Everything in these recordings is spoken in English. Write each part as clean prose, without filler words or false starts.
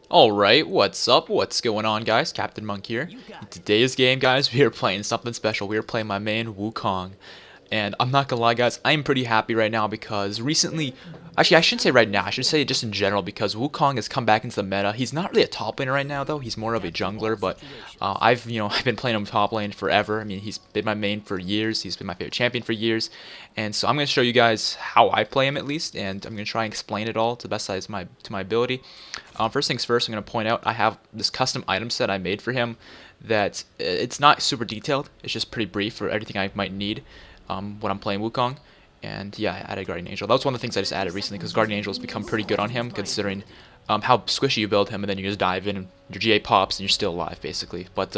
Alright, what's up? What's going on, guys? Captain Monk here. In today's game, guys, we are playing something special. We are playing my main Wukong. And I'm not gonna lie, guys, I'm pretty happy right now because recently, actually, I shouldn't say right now, I should say just in general because Wukong has come back into the meta. He's not really a top laner right now, though. He's more of a jungler, but I've been playing him top lane forever. I mean, he's been my main for years. He's been my favorite champion for years. And so I'm gonna show you guys how I play him at least, and I'm gonna try and explain it all to the best size to my ability. First things first, I'm gonna point out I have this custom item set I made for him that it's not super detailed. It's just pretty brief for everything I might need when I'm playing Wukong. And yeah, I added Guardian Angel. That was one of the things I just added recently because Guardian Angel has become pretty good on him considering how squishy you build him, and then you just dive in and your GA pops and you're still alive basically. But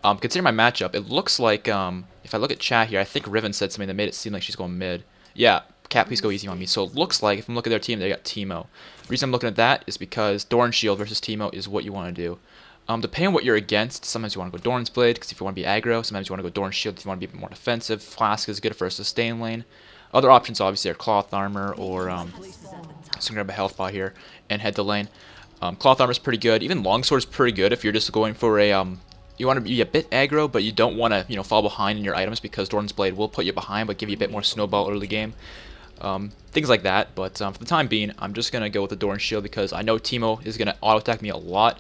considering my matchup, it looks like if I look at chat here, I think Riven said something that made it seem like she's going mid. Yeah, Cat, please go easy on me. So it looks like if I'm looking at their team, they got Teemo. The reason I'm looking at that is because Doran Shield versus Teemo is what you want to do. Depending on what you're against, sometimes you want to go Doran's Blade because if you want to be aggro, sometimes you want to go Doran's Shield if you want to be a bit more defensive. Flask is good for a sustain lane. Other options obviously are Cloth Armor or so I'm gonna grab a health bar here and head to lane. Cloth Armor is pretty good. Even Longsword is pretty good if you're just going for a you want to be a bit aggro, but you don't want to fall behind in your items because Doran's Blade will put you behind but give you a bit more snowball early game. Things like that, but for the time being, I'm just going to go with the Doran Shield because I know Teemo is going to auto-attack me a lot,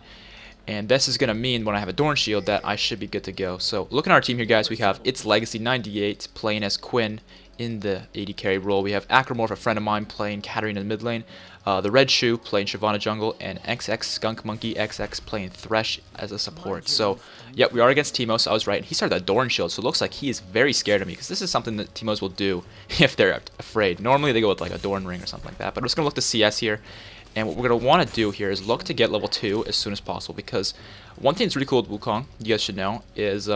and this is going to mean when I have a Doran Shield that I should be good to go. So looking at our team here, guys, we have It's Legacy 98 playing as Quinn in the AD carry role. We have Acromorph, a friend of mine, playing Katarina in the mid lane. The Red Shoe playing Shyvana jungle, and XX Skunk Monkey XX playing Thresh as a support. So, yep, we are against Teemo, so I was right. And he started that Doran Shield, so it looks like he is very scared of me, because this is something that Teemos will do if they're afraid. Normally they go with like a Doran Ring or something like that, but I'm just going to look to CS here. And what we're going to want to do here is look to get level 2 as soon as possible, because one thing that's really cool with Wukong, you guys should know, is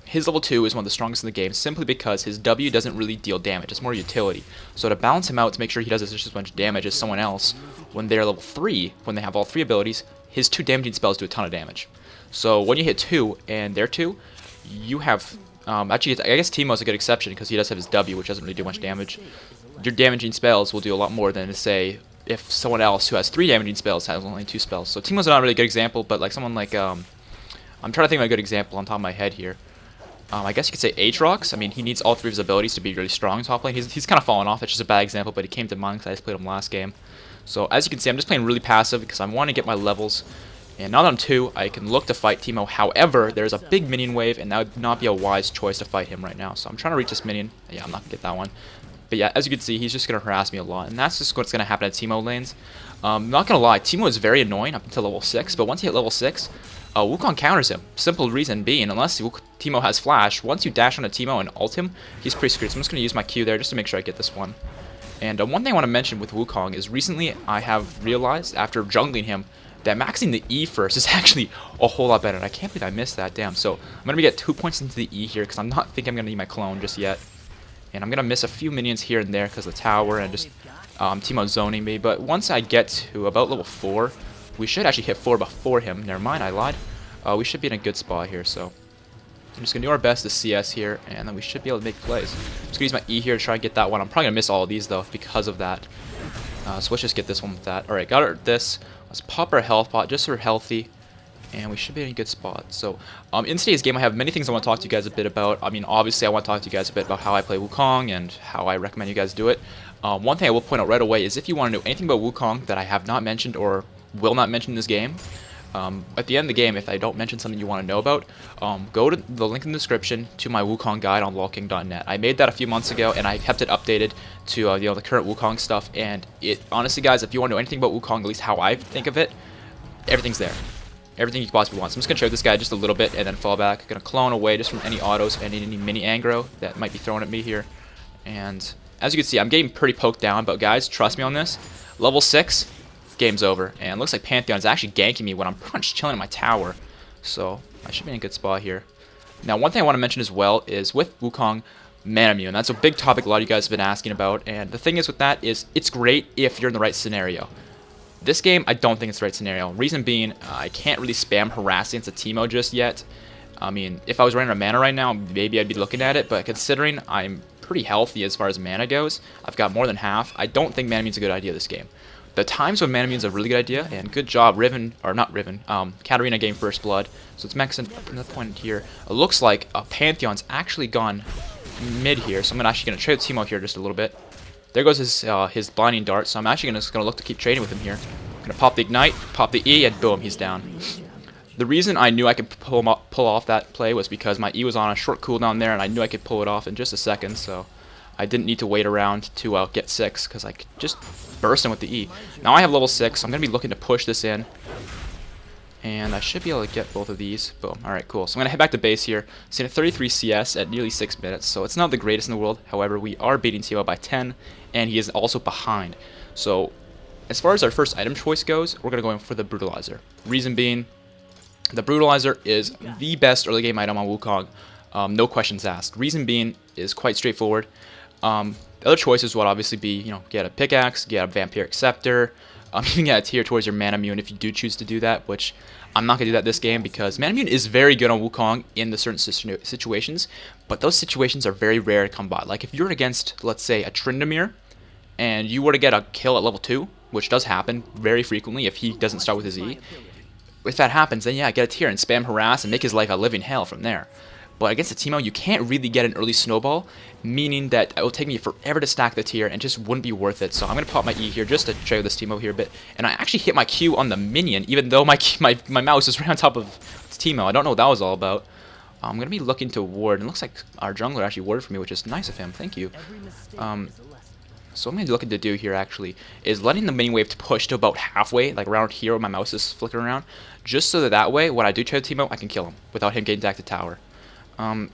his level 2 is one of the strongest in the game simply because his W doesn't really deal damage. It's more utility. So to balance him out to make sure he does just as much damage as someone else, when they're level 3, when they have all 3 abilities, his 2 damaging spells do a ton of damage. So when you hit 2 and they're 2, you have... actually, I guess Teemo's a good exception because he does have his W, which doesn't really do much damage. Your damaging spells will do a lot more than, say, if someone else who has 3 damaging spells has only 2 spells. So Teemo's not a really good example, but like someone like... I'm trying to think of a good example on top of my head here. I guess you could say Aatrox. I mean, he needs all 3 of his abilities to be really strong in top lane. He's kind of fallen off. It's just a bad example, but he came to mind because I just played him last game. So as you can see, I'm just playing really passive because I want to get my levels. And now that I'm 2, I can look to fight Teemo. However, there's a big minion wave, and that would not be a wise choice to fight him right now. So I'm trying to reach this minion. Yeah, I'm not going to get that one. But yeah, as you can see, he's just going to harass me a lot. And that's just what's going to happen at Teemo lanes. Not going to lie, Teemo is very annoying up until level 6. But once you hit level 6... Wukong counters him. Simple reason being, unless Teemo has flash, once you dash onto Teemo and ult him, he's pretty screwed. So I'm just going to use my Q there just to make sure I get this one. And one thing I want to mention with Wukong is recently I have realized, after jungling him, that maxing the E first is actually a whole lot better. And I can't believe I missed that. Damn. So I'm going to get 2 points into the E here because I'm not thinking I'm going to need my clone just yet. And I'm going to miss a few minions here and there because of the tower and just Teemo zoning me. But once I get to about level 4, we should actually hit 4 before him. Never mind, I lied. We should be in a good spot here, so I'm just going to do our best to CS here, and then we should be able to make plays. I'm just going to use my E here to try and get that one. I'm probably going to miss all of these, though, because of that. So let's just get this one with that. Alright, got her this. Let's pop our health pot just so we're healthy, and we should be in a good spot. So in today's game, I have many things I want to talk to you guys a bit about. I mean, obviously, I want to talk to you guys a bit about how I play Wukong and how I recommend you guys do it. One thing I will point out right away is if you want to know anything about Wukong that I have not mentioned or will not mention in this game, at the end of the game, if I don't mention something you want to know about, go to the link in the description to my Wukong guide on lolking.net. I made that a few months ago, and I kept it updated to the current Wukong stuff. And it honestly, guys, if you want to know anything about Wukong, at least how I think of it, everything's there. Everything you possibly want. So I'm just gonna show this guy just a little bit and then fall back. Gonna clone away just from any autos and any mini aggro that might be thrown at me here. And as you can see, I'm getting pretty poked down, but guys, trust me on this. Level 6. Game's over, and it looks like Pantheon is actually ganking me when I'm pretty much chilling in my tower, so I should be in a good spot here. Now, one thing I want to mention as well is with Wukong, mana immune. That's a big topic a lot of you guys have been asking about, and the thing is with that is it's great if you're in the right scenario. This game, I don't think it's the right scenario. Reason being, I can't really spam harassing into Teemo just yet. I mean, if I was running a mana right now, maybe I'd be looking at it, but considering I'm pretty healthy as far as mana goes, I've got more than half, I don't think mana immune's a good idea this game. The times when Mana Mune's a really good idea, and good job, Riven, or not Riven, Katarina getting first blood. So it's Max another point here. It looks like Pantheon's actually gone mid here, so I'm actually going to trade with Teemo here just a little bit. There goes his blinding dart, so I'm actually going to look to keep trading with him here. I'm going to pop the ignite, pop the E, and boom, he's down. The reason I knew I could pull off that play was because my E was on a short cooldown there, and I knew I could pull it off in just a second, so I didn't need to wait around to get 6, because I could just burst in with the E. Now I have level 6, so I'm going to be looking to push this in. And I should be able to get both of these. Boom. Alright, cool. So I'm going to head back to base here. Seeing a 33 CS at nearly 6 minutes, so it's not the greatest in the world. However, we are beating Teemo by 10, and he is also behind. So, as far as our first item choice goes, we're going to go in for the Brutalizer. Reason being, the Brutalizer is the best early game item on Wukong. No questions asked. Reason being is quite straightforward. The other choices would obviously be, get a pickaxe, get a vampiric scepter, even get a tier towards your Mana Mune if you do choose to do that, which I'm not going to do that this game because Mana Mune is very good on Wukong in the certain situations, but those situations are very rare to come by. Like if you're against, let's say, a Tryndamere, and you were to get a kill at level 2, which does happen very frequently if he doesn't start with his E, if that happens, then yeah, get a tier and spam harass and make his life a living hell from there. But against a Teemo, you can't really get an early snowball, meaning that it will take me forever to stack the tier and just wouldn't be worth it. So I'm going to pop my E here just to trade with this Teemo here a bit. And I actually hit my Q on the minion, even though my mouse is right on top of Teemo. I don't know what that was all about. I'm going to be looking to ward, and it looks like our jungler actually warded for me, which is nice of him. Thank you. So what I'm going to be looking to do here actually is letting the mini wave to push to about halfway, like around here where my mouse is flickering around, just so that way, when I do trade Teemo, I can kill him without him getting back to tower.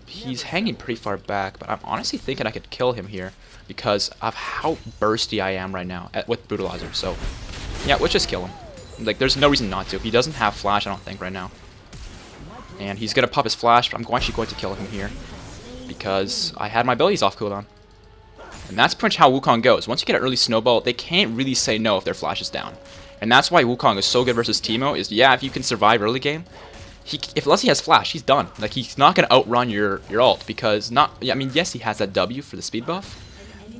He's hanging pretty far back, but I'm honestly thinking I could kill him here because of how bursty I am right now with Brutalizer. So, yeah, let's just kill him. Like, there's no reason not to. He doesn't have flash, I don't think, right now. And he's going to pop his flash, but I'm actually going to kill him here because I had my abilities off cooldown. And that's pretty much how Wukong goes. Once you get an early snowball, they can't really say no if their flash is down. And that's why Wukong is so good versus Teemo, is, yeah, if you can survive early game, unless he has flash, he's done. Like, he's not going to outrun your ult because I mean, yes, he has that W for the speed buff,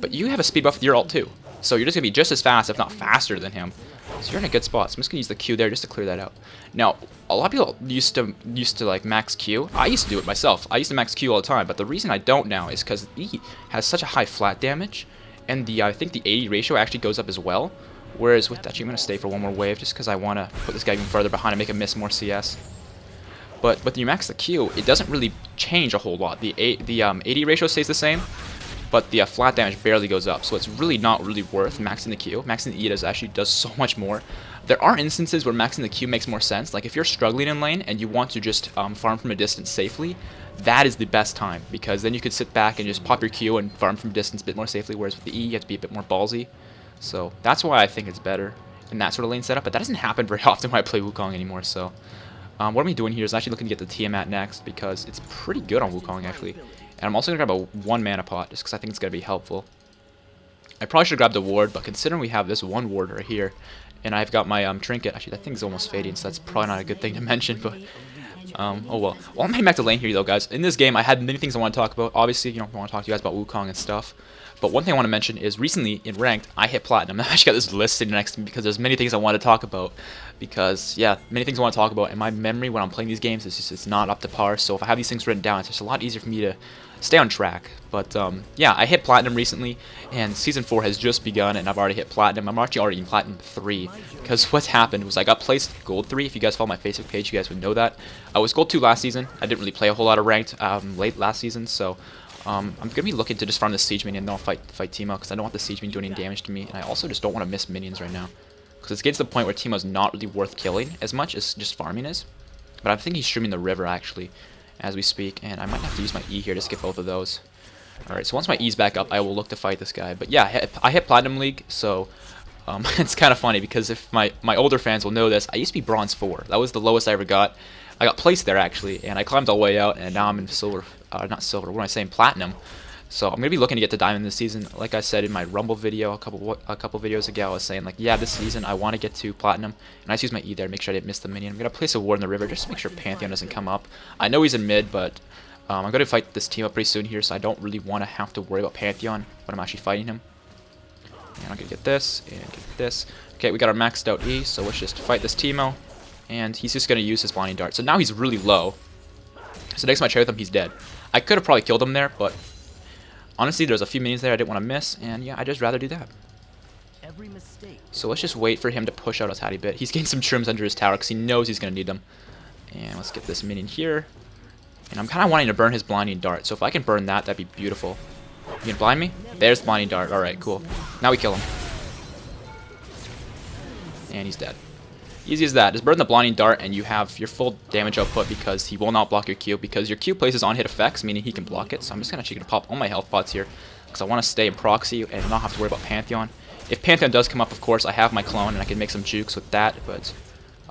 but you have a speed buff with your ult too. So you're just going to be just as fast, if not faster than him. So you're in a good spot. So I'm just going to use the Q there just to clear that out. Now, a lot of people used to like max Q. I used to do it myself. I used to max Q all the time, but the reason I don't now is because E has such a high flat damage, and I think the 80 ratio actually goes up as well. Whereas with that, I'm going to stay for one more wave just because I want to put this guy even further behind and make him miss more CS. But when you max the Q, it doesn't really change a whole lot. The 80 ratio stays the same, but the flat damage barely goes up. So it's really not really worth maxing the Q. Maxing the E actually does so much more. There are instances where maxing the Q makes more sense. Like if you're struggling in lane and you want to just farm from a distance safely, that is the best time because then you could sit back and just pop your Q and farm from a distance a bit more safely. Whereas with the E, you have to be a bit more ballsy. So that's why I think it's better in that sort of lane setup. But that doesn't happen very often when I play Wukong anymore. So. What I'm doing here is actually looking to get the Tiamat next because it's pretty good on Wukong actually. And I'm also going to grab a 1 mana pot just because I think it's going to be helpful. I probably should have grabbed a ward, but considering we have this one ward right here, and I've got my trinket, actually that thing's almost fading, so that's probably not a good thing to mention, but oh well. Well, I'm heading back to lane here though, guys. In this game, I had many things I want to talk about. Obviously, I want to talk to you guys about Wukong and stuff. But one thing I want to mention is recently in Ranked, I hit Platinum. I actually got this list sitting next to me because there's many things I want to talk about. Because, yeah, many things I want to talk about. And my memory when I'm playing these games is just it's not up to par. So if I have these things written down, it's just a lot easier for me to stay on track. But, yeah, I hit Platinum recently. And Season 4 has just begun and I've already hit Platinum. I'm actually already in Platinum 3. Because what's happened was I got placed Gold 3. If you guys follow my Facebook page, you guys would know that. I was Gold 2 last season. I didn't really play a whole lot of Ranked late last season. So... I'm going to be looking to just farm the Siege Minion and then I'll fight Teemo because I don't want the Siege Minion doing any damage to me. And I also just don't want to miss minions right now. Because it's getting to the point where Teemo's not really worth killing as much as just farming is. But I think he's streaming the river actually as we speak. And I might have to use my E here to skip both of those. Alright, so once my E's back up, I will look to fight this guy. But yeah, I hit Platinum League, so it's kind of funny because if my older fans will know this, I used to be Bronze 4. That was the lowest I ever got. I got placed there actually, and I climbed all the way out, and now I'm in silver. Not silver. What am I saying? Platinum. So I'm gonna be looking to get to diamond this season. Like I said in my Rumble video a couple videos ago, I was saying like, yeah, this season I want to get to platinum, and I just use my E there to make sure I didn't miss the minion. I'm gonna place a ward in the river just to make sure Pantheon doesn't come up. I know he's in mid, but I'm gonna fight this team up pretty soon here, so I don't really want to have to worry about Pantheon when I'm actually fighting him. And I'm gonna get this, and get this. Okay, we got our maxed out E, so let's just fight this Teemo. And he's just gonna use his blinding dart. So now he's really low. So next time I trade with him, he's dead. I could have probably killed him there, but honestly, there's a few minions there I didn't want to miss, and yeah, I'd just rather do that. So let's just wait for him to push out a tiny bit. He's getting some trims under his tower because he knows he's going to need them. And let's get this minion here. And I'm kind of wanting to burn his blinding dart, so if I can burn that, that'd be beautiful. You can blind me? There's blinding dart. Alright, cool. Now we kill him. And he's dead. Easy as that. Just burn the blinding dart and you have your full damage output because he will not block your Q, because your Q places on hit effects, meaning he can block it. So I'm just actually going to pop all my health pots here because I want to stay in proxy and not have to worry about Pantheon. If Pantheon does come up, of course, I have my clone and I can make some jukes with that, but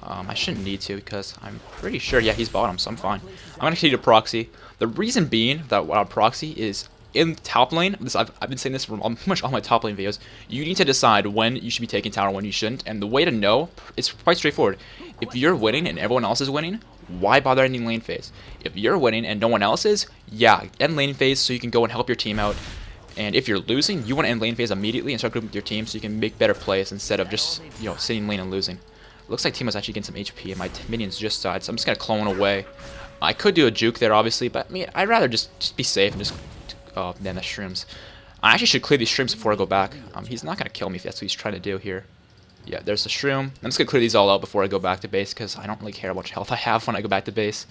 I shouldn't need to because I'm pretty sure, yeah, he's bottom, so I'm fine. I'm going to continue to proxy. The reason being that what I'll proxy is in top lane, I've been saying this for pretty much all my top lane videos, you need to decide when you should be taking tower and when you shouldn't, and the way to know is quite straightforward. If you're winning and everyone else is winning, why bother ending lane phase? If you're winning and no one else is, yeah, end lane phase so you can go and help your team out. And if you're losing, you want to end lane phase immediately and start grouping with your team so you can make better plays instead of just, you know, sitting lane and losing. Looks like Teemo's actually getting some HP and my minions just died, so I'm just going to clone away. I could do a juke there, obviously, but I mean, I'd rather just be safe and just... Oh, man, the shrooms. I actually should clear these shrooms before I go back. He's not going to kill me if that's what he's trying to do here. Yeah, there's the shroom. I'm just going to clear these all out before I go back to base because I don't really care how much health I have when I go back to base.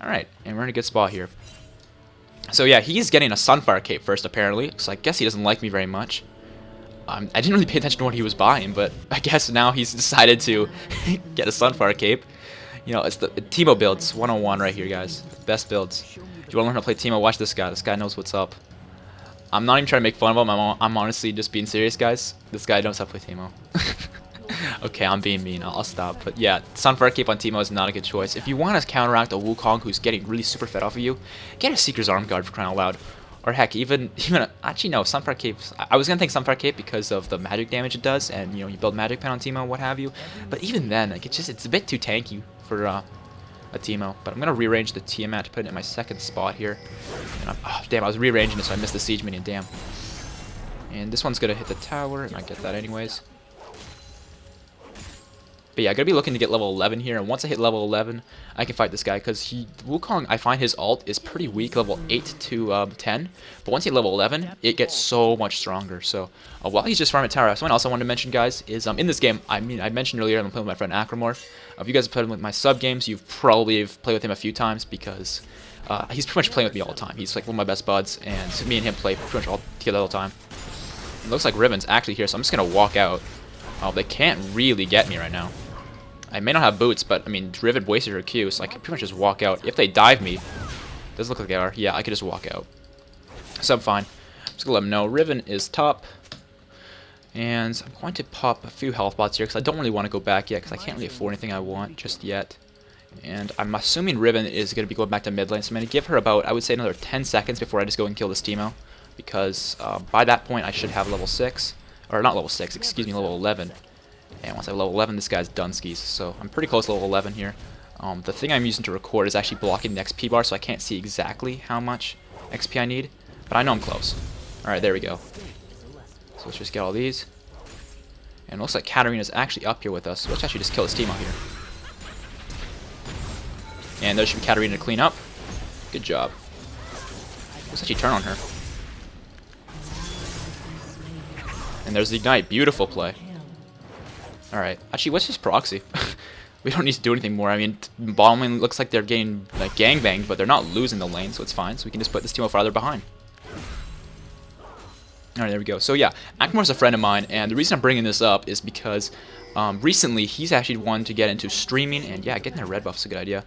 Alright, and we're in a good spot here. So yeah, he's getting a Sunfire Cape first, apparently, so I guess he doesn't like me very much. I didn't really pay attention to what he was buying, but I guess now he's decided to get a Sunfire Cape. You know, it's the Teemo builds 101 right here, guys. Best builds. If you want to learn how to play Teemo, watch this guy. This guy knows what's up. I'm not even trying to make fun of him. I'm honestly just being serious, guys. This guy knows how to play Teemo. Okay, I'm being mean. I'll stop. But yeah, Sunfire Cape on Teemo is not a good choice. If you want to counteract a Wukong who's getting really super fed off of you, get a Seeker's Arm Guard for crying out loud. Or heck, even actually no, Sunfire Cape. I was gonna take Sunfire Cape because of the magic damage it does, and you know, you build magic pen on Teemo, what have you. But even then, like it's a bit too tanky for a Teemo. But I'm gonna rearrange the Tiamat to put it in my second spot here. And oh, damn, I was rearranging it, so I missed the siege minion. Damn. And this one's gonna hit the tower, and I get that anyways. But yeah, I'm going to be looking to get level 11 here, and once I hit level 11, I can fight this guy, because Wukong, I find his ult is pretty weak, level 8 to 10, but once you hit level 11, it gets so much stronger. So while he's just farming tower, something else I wanted to mention, guys, is in this game, I mentioned earlier I'm playing with my friend Acromorph. If you guys have played with my sub games, you've probably played with him a few times, because he's pretty much playing with me all the time. He's like one of my best buds, and me and him play pretty much all together all the time. It looks like Riven's actually here, so I'm just going to walk out. They can't really get me right now. I may not have boots, but I mean, Riven wasted her Q, so I can pretty much just walk out. If they dive me, doesn't look like they are. Yeah, I could just walk out. So I'm fine. I'm just gonna let them know Riven is top, and I'm going to pop a few health bots here because I don't really want to go back yet because I can't really afford anything I want just yet. And I'm assuming Riven is going to be going back to mid lane, so I'm going to give her about, I would say, another 10 seconds before I just go and kill this Teemo, because by that point I should have level 6, or not level 6, excuse me, level 11. And once I have level 11, this guy's done skis. So I'm pretty close to level 11 here. The thing I'm using to record is actually blocking the XP bar, so I can't see exactly how much XP I need. But I know I'm close. Alright, there we go. So let's just get all these. And it looks like Katarina's actually up here with us. So let's actually just kill this team out here. And there should be Katarina to clean up. Good job. Let's actually turn on her. And there's the Ignite. Beautiful play. Alright, actually, what's just proxy? We don't need to do anything more. I mean, bottom lane looks like they're getting like gangbanged, but they're not losing the lane, so it's fine. So we can just put this team farther behind. Alright, there we go. So yeah, Akmor's a friend of mine, and the reason I'm bringing this up is because recently he's actually wanted to get into streaming, and yeah, getting a red buff is a good idea.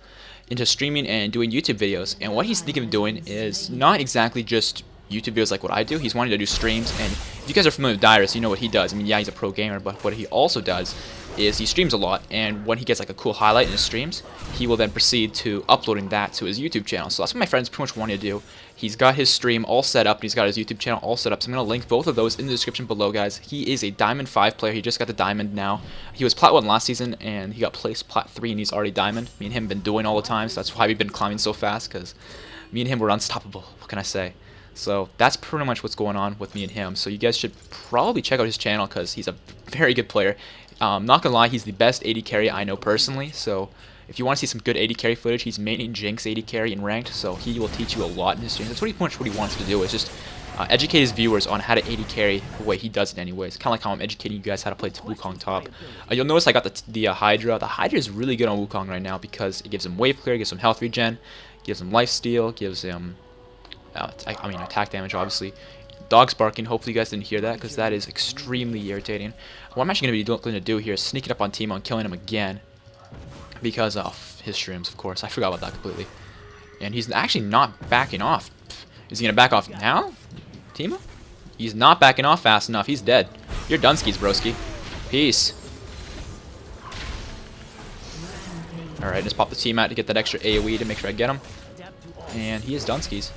Into streaming and doing YouTube videos, and what he's thinking of doing is not exactly just YouTube videos like what I do. He's wanting to do streams, and if you guys are familiar with Dyrus, you know what he does. I mean, yeah, he's a pro gamer, but what he also does is he streams a lot, and when he gets like a cool highlight in his streams, he will then proceed to uploading that to his YouTube channel. So that's what my friend's pretty much wanting to do. He's got his stream all set up, and he's got his YouTube channel all set up, so I'm going to link both of those in the description below, guys. He is a Diamond 5 player. He just got the Diamond now. He was Plat 1 last season, and he got placed Plat 3, and he's already Diamond. Me and him have been doing all the time, so that's why we've been climbing so fast, because me and him were unstoppable. What can I say? So that's pretty much what's going on with me and him. So you guys should probably check out his channel because he's a very good player. Not gonna lie, he's the best AD carry I know personally. So if you want to see some good AD carry footage, he's mainly Jinx AD carry in ranked. So he will teach you a lot in his channel. That's pretty much what he wants to do, is just educate his viewers on how to AD carry the way he does it anyways. Kind of like how I'm educating you guys how to play Wukong top. You'll notice I got the Hydra. The Hydra is really good on Wukong right now because it gives him wave clear, gives him health regen, gives him lifesteal, gives him attack damage, obviously. Dog's barking. Hopefully you guys didn't hear that because that is extremely irritating. What I'm actually going to be looking to do here is sneaking up on Timo and killing him again because of his shrooms, of course. I forgot about that completely. And he's actually not backing off. Is he going to back off now, Timo? He's not backing off fast enough. He's dead. You're Dunskies, broski. Peace. Alright, just pop the team out to get that extra AoE to make sure I get him. And he is Dunskies.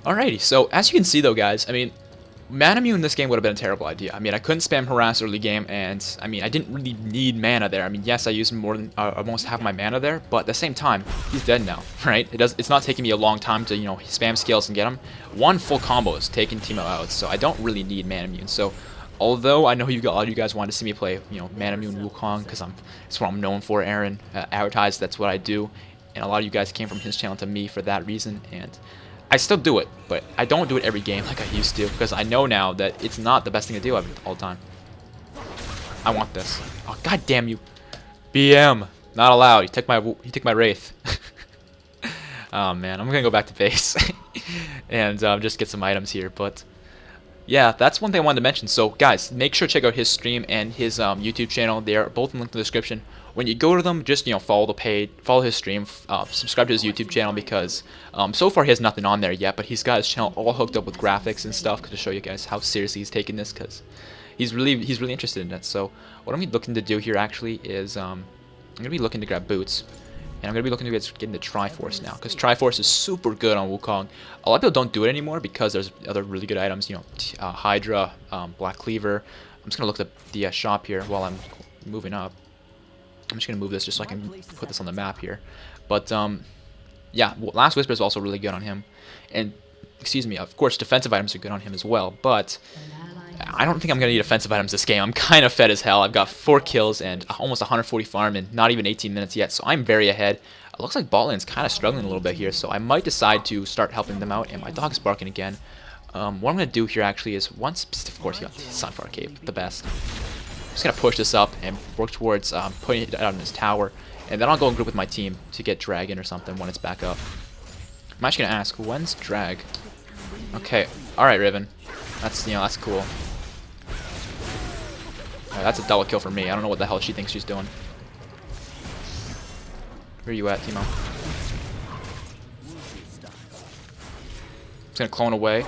Alrighty, so as you can see though, guys, I mean, mana mute in this game would have been a terrible idea. I mean, I couldn't spam harass early game, and I mean, I didn't really need mana there. I mean, yes, I used more than almost half my mana there, but at the same time, he's dead now, right? It's not taking me a long time to, you know, spam skills and get him. One full combo is taking Timo out, so I don't really need mana mute. So although I know a lot of you guys wanted to see me play, you know, mana mute and Wukong because it's what I'm known for. Aaron advertised that's what I do, and a lot of you guys came from his channel to me for that reason, and I still do it, but I don't do it every game like I used to because I know now that it's not the best thing to do all the time. I want this. Oh, god damn you. BM. Not allowed. He took my Wraith. Oh man, I'm gonna go back to base and just get some items here, but yeah, that's one thing I wanted to mention. So guys, make sure to check out his stream and his YouTube channel. They are both linked in the description. When you go to them, just, you know, follow his stream, subscribe to his YouTube channel because so far he has nothing on there yet, but he's got his channel all hooked up with graphics and stuff to show you guys how seriously he's taking this because he's really interested in it. So what I'm gonna be looking to do here actually is I'm gonna be looking to grab boots. And I'm going to be looking to get into Triforce now, because Triforce is super good on Wukong. A lot of people don't do it anymore because there's other really good items, you know, Hydra, Black Cleaver. I'm just going to look at the shop here while I'm moving up. I'm just going to move this just so I can put this on the map here. But, yeah, Last Whisper is also really good on him. And, excuse me, of course, defensive items are good on him as well, but I don't think I'm going to need offensive items this game. I'm kind of fed as hell. I've got 4 kills and almost 140 farm and not even 18 minutes yet, so I'm very ahead. It looks like bot lane's kind of struggling a little bit here, so I might decide to start helping them out, and my dog's barking again. What I'm going to do here actually is of course, he got Sunfire Cape, the best. I'm just going to push this up and work towards putting it out on his tower, and then I'll go and group with my team to get Dragon or something when it's back up. I'm actually going to ask, when's Drag? Okay, alright Riven. That's cool. That's a double kill for me. I don't know what the hell she thinks she's doing. Where are you at, Timo? Just gonna clone away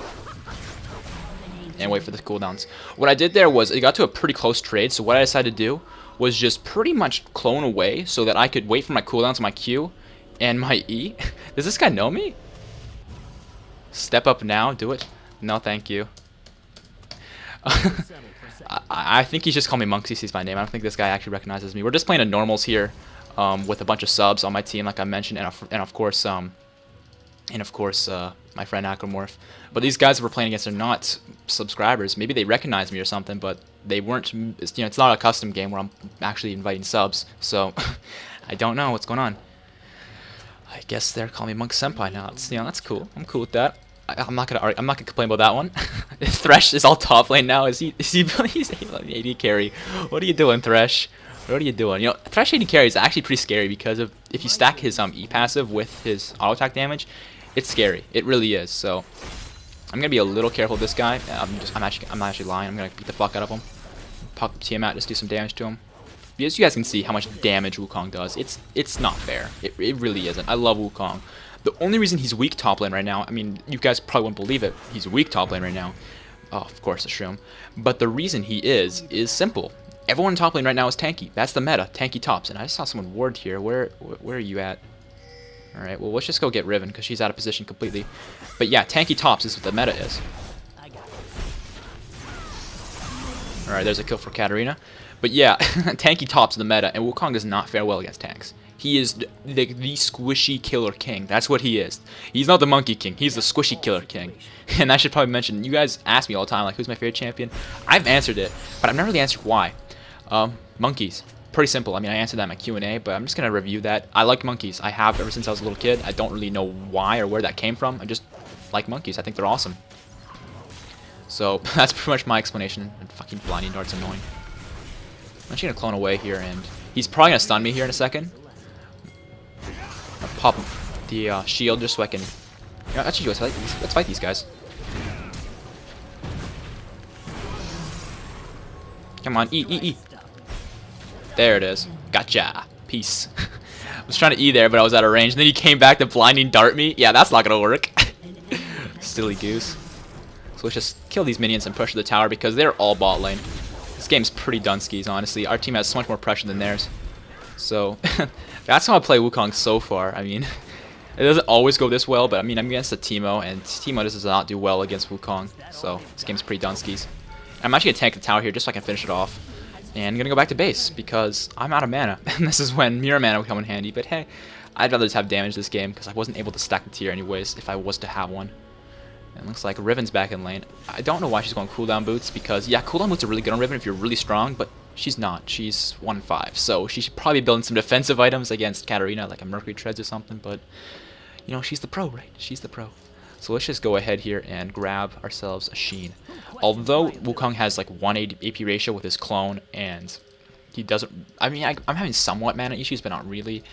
and wait for the cooldowns. What I did there was it got to a pretty close trade, so what I decided to do was just pretty much clone away so that I could wait for my cooldowns, my Q, and my E. Does this guy know me? Step up now, do it. No, thank you. I think he's just called me Monk. He sees my name. I don't think this guy actually recognizes me. We're just playing a normals here, with a bunch of subs on my team, like I mentioned, and of course, my friend Acromorph. But these guys that we're playing against are not subscribers. Maybe they recognize me or something, but they weren't. You know, it's not a custom game where I'm actually inviting subs. So I don't know what's going on. I guess they're calling me Monk Senpai now. That's cool. I'm cool with that. I'm not gonna complain about that one. Thresh is all top lane now. He's AD carry. What are you doing, Thresh? What are you doing? You know, Thresh AD carry is actually pretty scary because if you stack his E passive with his auto attack damage, it's scary. It really is. So I'm gonna be a little careful with this guy. I'm not actually lying. I'm gonna beat the fuck out of him. Pop the TM out, just do some damage to him. As you guys can see how much damage Wukong does. It's not fair. It really isn't. I love Wukong. The only reason he's weak top lane right now, I mean, you guys probably wouldn't believe it, he's weak top lane right now. Oh, of course, the Shroom. But the reason he is simple. Everyone in top lane right now is tanky. That's the meta, tanky tops. And I just saw someone ward here. Where are you at? Alright, well, let's just go get Riven, because she's out of position completely. But yeah, tanky tops is what the meta is. Alright, there's a kill for Katarina. But yeah, tanky tops the meta, and Wukong does not fare well against tanks. He is the squishy killer king. That's what he is. He's not the monkey king. He's the squishy killer king. And I should probably mention, you guys ask me all the time, like, who's my favorite champion? I've answered it, but I've never really answered why. Monkeys. Pretty simple. I mean, I answered that in my Q&A, but I'm just going to review that. I like monkeys. I have ever since I was a little kid. I don't really know why or where that came from. I just like monkeys. I think they're awesome. So, that's pretty much my explanation. And fucking blinding dart's annoying. I'm actually going to clone away here, and he's probably going to stun me here in a second. I'll pop the shield just so I can... Yeah, actually, let's fight these guys. Come on, E. There it is. Gotcha. Peace. I was trying to E there, but I was out of range. And then he came back to blinding dart me. Yeah, that's not going to work. Silly goose. So let's just kill these minions and pressure the tower because they're all bot lane. This game's pretty dunskies, honestly. Our team has so much more pressure than theirs. So, that's how I play Wukong so far. I mean, it doesn't always go this well, but I mean, I'm against a Teemo, and Teemo does not do well against Wukong. So, this game's pretty dunskies. I'm actually going to tank the tower here just so I can finish it off. And I'm going to go back to base because I'm out of mana. And this is when Mirror Mana would come in handy. But hey, I'd rather just have damage this game because I wasn't able to stack the tier anyways if I was to have one. And it looks like Riven's back in lane. I don't know why she's going cooldown boots because, yeah, cooldown boots are really good on Riven if you're really strong, but she's not. She's 1-5. So she should probably be building some defensive items against Katarina, like a Mercury Treads or something. But, you know, she's the pro, right? She's the pro. So let's just go ahead here and grab ourselves a Sheen. Although Wukong has like 1 AP ratio with his clone, and he doesn't... I mean, I'm having somewhat mana issues, but not really.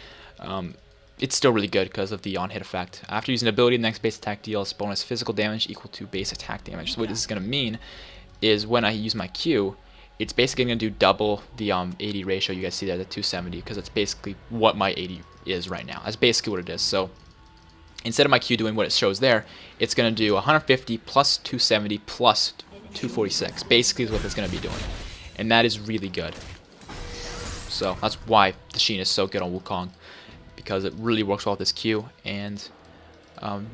It's still really good because of the on-hit effect. After using an ability, the next base attack deals bonus physical damage equal to base attack damage. So what this is going to mean is when I use my Q, it's basically going to do double the 80 ratio you guys see there, the 270, because it's basically what my 80 is right now. That's basically what it is. So instead of my Q doing what it shows there, it's going to do 150 plus 270 plus 246. Basically is what it's going to be doing. And that is really good. So that's why the Sheen is so good on Wukong. Because it really works well with this Q. And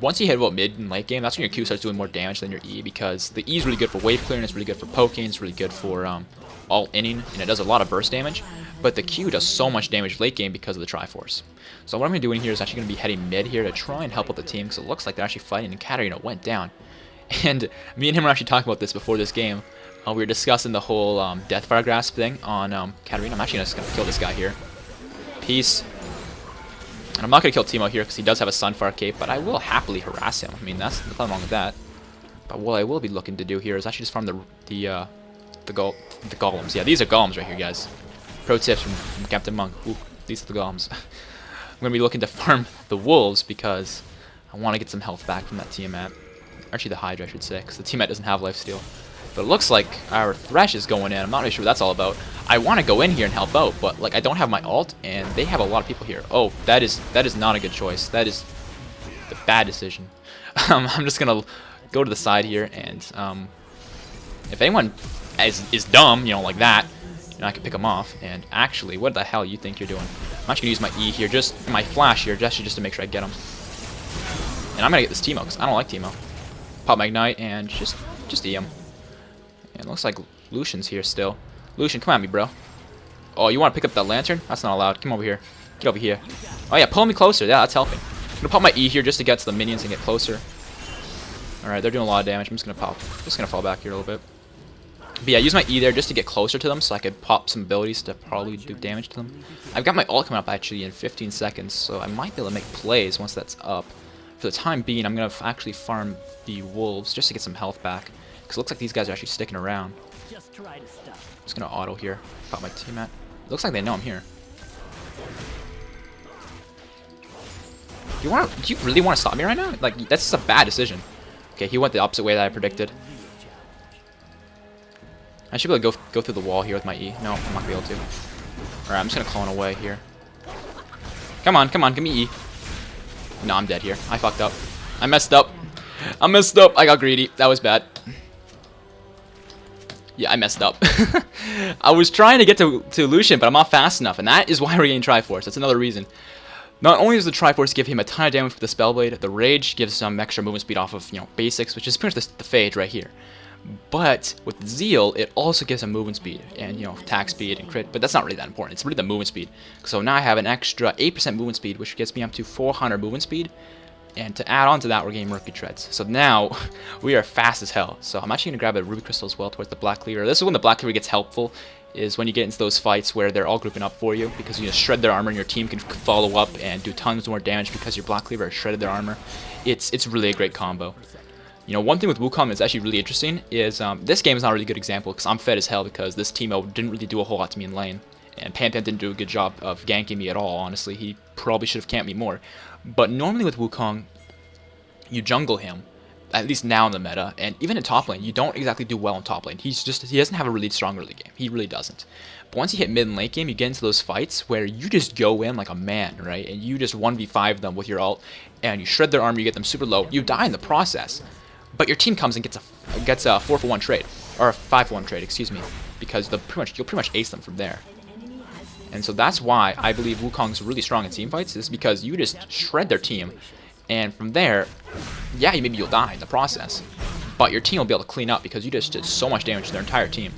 once you hit about mid and late game, that's when your Q starts doing more damage than your E. Because the E is really good for wave clearing, it's really good for poking, it's really good for alt inning, and it does a lot of burst damage. But the Q does so much damage late game because of the Triforce. So what I'm going to be doing here is actually going to be heading mid here to try and help out the team, because it looks like they're actually fighting, and Katarina went down. And me and him were actually talking about this before this game. We were discussing the whole Deathfire Grasp thing on Katarina. I'm actually just going to kill this guy here. Peace. And I'm not going to kill Teemo here because he does have a Sunfire cape, but I will happily harass him. I mean, that's nothing wrong with that. But what I will be looking to do here is actually just farm the golems. Yeah, these are golems right here, guys. Pro tips from Captain Monk. Ooh, these are the golems. I'm going to be looking to farm the wolves because I want to get some health back from that Tiamat. Actually, the Hydra, I should say, because the Tiamat doesn't have lifesteal. But it looks like our Thresh is going in. I'm not really sure what that's all about. I want to go in here and help out, but like I don't have my ult, and they have a lot of people here. Oh, that is not a good choice. That is the bad decision. I'm just gonna go to the side here, and if anyone is dumb, you know, like that, you know, I can pick them off. And actually, what the hell you think you're doing? I'm actually gonna use my E here, just my flash here, just to make sure I get them. And I'm gonna get this Teemo because I don't like Teemo. Pop my Ignite and just E him. And it looks like Lucian's here still. Lucian, come at me, bro. Oh, you want to pick up that lantern? That's not allowed. Come over here. Get over here. Oh yeah, pull me closer. Yeah, that's helping. I'm gonna pop my E here just to get to the minions and get closer. All right, they're doing a lot of damage. I'm just gonna fall back here a little bit. But yeah, use my E there just to get closer to them, so I could pop some abilities to probably do damage to them. I've got my ult coming up actually in 15 seconds, so I might be able to make plays once that's up. For the time being, I'm gonna actually farm the wolves just to get some health back, because it looks like these guys are actually sticking around. I'm just gonna auto here. Pop my Tiamat. It looks like they know I'm here. Do you really want to stop me right now? Like, that's just a bad decision. Okay, he went the opposite way that I predicted. I should be able to go through the wall here with my E. No, I'm not gonna be able to. Alright, I'm just gonna clone away here. Come on, give me E. No, I'm dead here. I fucked up. I messed up. I got greedy. That was bad. Yeah, I messed up. I was trying to get to Lucian, but I'm not fast enough, and that is why we're getting Triforce. That's another reason. Not only does the Triforce give him a ton of damage with the Spellblade, the Rage gives some extra movement speed off of, you know, basics, which is pretty much the Phage right here. But with Zeal, it also gives him movement speed and, you know, attack speed and crit, but that's not really that important. It's really the movement speed. So now I have an extra 8% movement speed, which gets me up to 400 movement speed. And to add on to that, we're getting Mercury Treads. So now we are fast as hell. So I'm actually going to grab a Ruby Crystal as well towards the Black Cleaver. This is when the Black Cleaver gets helpful, is when you get into those fights where they're all grouping up for you, because you just shred their armor and your team can follow up and do tons more damage because your Black Cleaver has shredded their armor. It's really a great combo. You know, one thing with Wukong that's actually really interesting is this game is not a really good example because I'm fed as hell because this teamo didn't really do a whole lot to me in lane. And Pantheon didn't do a good job of ganking me at all, honestly. He probably should have camped me more. But normally with Wukong, you jungle him, at least now in the meta, and even in top lane, you don't exactly do well in top lane. He doesn't have a really strong early game. He really doesn't. But once you hit mid and late game, you get into those fights where you just go in like a man, right? And you just 1v5 them with your ult, and you shred their armor, you get them super low, you die in the process. But your team comes and gets a 4-for-1 trade, or a 5-for-1 trade, excuse me, because you'll pretty much ace them from there. And so that's why I believe Wukong's really strong in team fights, is because you just shred their team, and from there, yeah, maybe you'll die in the process, but your team will be able to clean up because you just did so much damage to their entire team.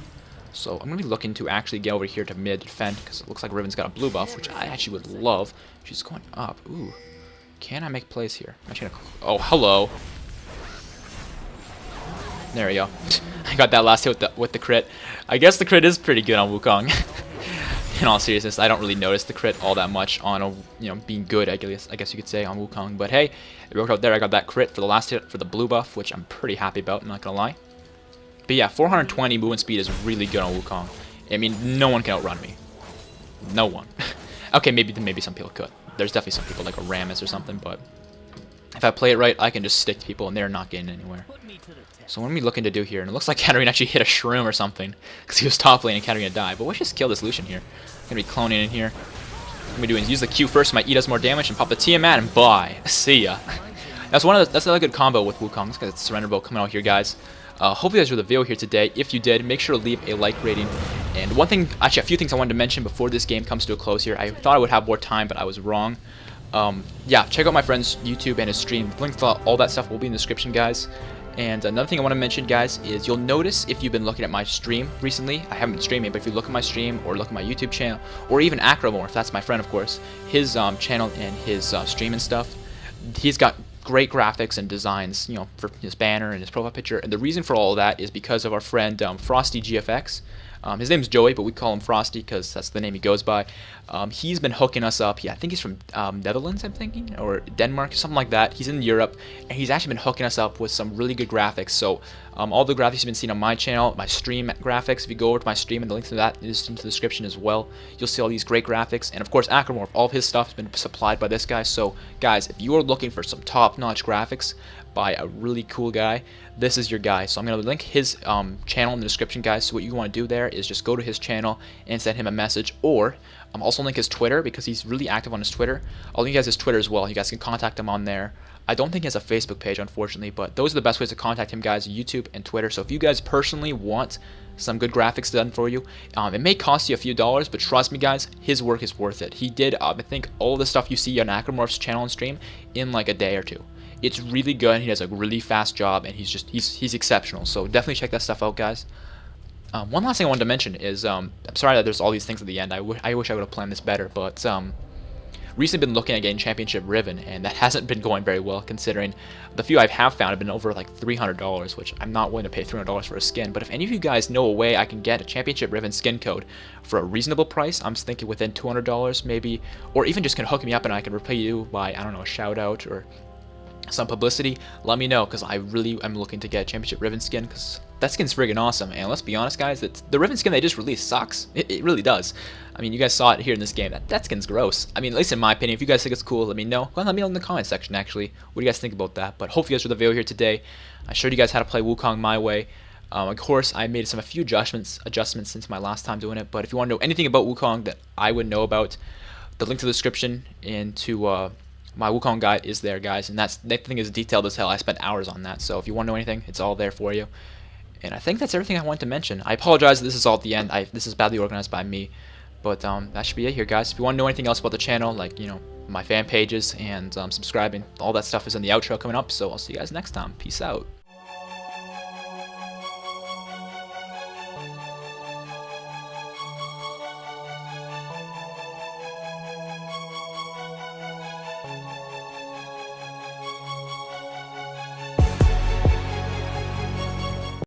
So I'm going to be looking to actually get over here to mid defend, because it looks like Riven's got a blue buff, which I actually would love. She's going up. Ooh, can I make plays here? I'm actually gonna, oh, hello. There we go. I got that last hit with the crit. I guess the crit is pretty good on Wukong. In all seriousness, I don't really notice the crit all that much on being good, I guess you could say, on Wukong. But hey, it worked out there. I got that crit for the last hit for the blue buff, which I'm pretty happy about, I'm not gonna lie. But yeah, 420 movement speed is really good on Wukong. I mean, no one can outrun me. No one. Okay, maybe some people could. There's definitely some people like a Rammus or something, but if I play it right, I can just stick to people and they're not getting anywhere. So what are we looking to do here? And it looks like Katarina actually hit a shroom or something, because he was top lane and Katarina died. But let's just kill this Lucian here. I'm gonna be cloning in here. What I'm gonna be doing is use the Q first, might E does more damage, and pop the Tiamat and bye. See ya. That's another good combo with Wukong. Let's get the Surrender Bow coming out here, guys. Hope you guys enjoyed the video here today. If you did, make sure to leave a like rating. And one thing, actually a few things I wanted to mention before this game comes to a close here. I thought I would have more time, but I was wrong. Yeah, check out my friend's YouTube and his stream. Links to all that stuff will be in the description, guys. And another thing I want to mention, guys, is you'll notice if you've been looking at my stream recently, I haven't been streaming, but if you look at my stream or look at my YouTube channel, or even Acromorph, that's my friend, of course, his channel and his stream and stuff, he's got great graphics and designs, you know, for his banner and his profile picture. And the reason for all of that is because of our friend Frosty GFX. His name's Joey, but we call him Frosty because that's the name he goes by. He's been hooking us up. I think he's from Netherlands, I'm thinking, or Denmark, something like that. He's in Europe, and he's actually been hooking us up with some really good graphics. So all the graphics you've been seeing on my channel, my stream graphics, if you go over to my stream, and the link to that is in the description as well, you'll see all these great graphics. And of course, Acromorph, all of his stuff has been supplied by this guy. So guys, if you are looking for some top-notch graphics by a really cool guy, this is your guy. So I'm going to link his channel in the description, guys. So what you want to do there is just go to his channel and send him a message, or also link his Twitter because he's really active on his Twitter. I'll link you guys his Twitter as well. You guys can contact him on there. I don't think he has a Facebook page, unfortunately, but those are the best ways to contact him, guys, YouTube and Twitter. So if you guys personally want some good graphics done for you, it may cost you a few dollars, but trust me, guys, his work is worth it. He did, I think, all the stuff you see on Acromorph's channel and stream in like a day or two. It's really good. He does a really fast job, and he's exceptional. So definitely check that stuff out, guys. One last thing I wanted to mention is I'm sorry that there's all these things at the end. I wish I would have planned this better, but recently been looking at getting Championship Riven, and that hasn't been going very well considering the few I have found have been over like $300, which I'm not willing to pay $300 for a skin. But if any of you guys know a way I can get a Championship Riven skin code for a reasonable price, I'm thinking within $200 maybe, or even just can hook me up and I can repay you by, I don't know, a shout out or some publicity, let me know, because I really am looking to get a Championship Riven skin, because that skin's friggin' awesome. And let's be honest, guys, the Riven skin they just released sucks. It really does. I mean, you guys saw it here in this game. That skin's gross. I mean, at least in my opinion. If you guys think it's cool, let me know. Go ahead and let me know in the comment section, actually. What do you guys think about that? But hope you guys enjoyed the video here today. I showed you guys how to play Wukong my way. Of course, I made a few adjustments since my last time doing it. But if you want to know anything about Wukong that I would know about, the link to the description and to my Wukong guide is there, guys, and that thing is detailed as hell. I spent hours on that, so if you want to know anything, it's all there for you. And I think that's everything I wanted to mention. I apologize that this is all at the end. This is badly organized by me, but that should be it here, guys. If you want to know anything else about the channel, like, you know, my fan pages and subscribing, all that stuff is in the outro coming up, so I'll see you guys next time. Peace out.